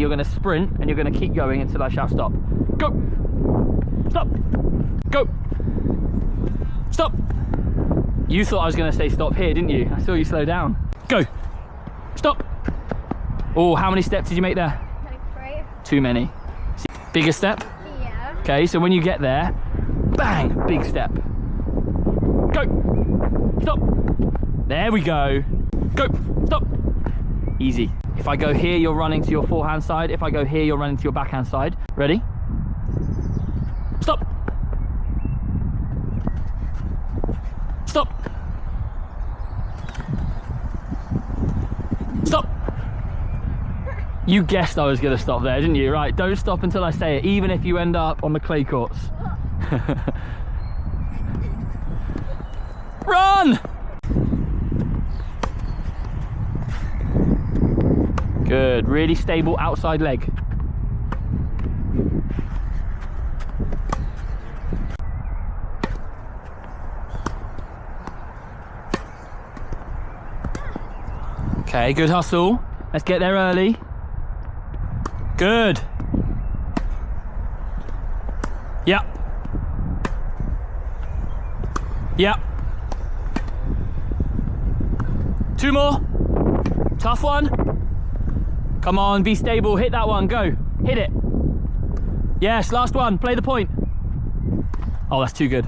you're going to sprint and you're going to keep going until I shout stop. Go! Stop! Go! Stop! You thought I was going to say stop here, didn't you? I saw you slow down. Go! Stop! Oh, how many steps did you make there? Like 3. Too many. See, bigger step? Yeah. Okay, so when you get there, bang, big step. Go! Stop! There we go. Go! Stop! Easy. If I go here, you're running to your forehand side. If I go here, you're running to your backhand side. Ready? Stop! Stop! Stop! You guessed I was going to stop there, didn't you? Right, don't stop until I say it, even if you end up on the clay courts. Run! Good, really stable outside leg. Okay, good hustle. Let's get there early. Good. Yep. Yep. 2 more. Tough one. Come on, be stable. Hit that one. Go. Hit it. Yes, last one. Play the point. Oh, that's too good.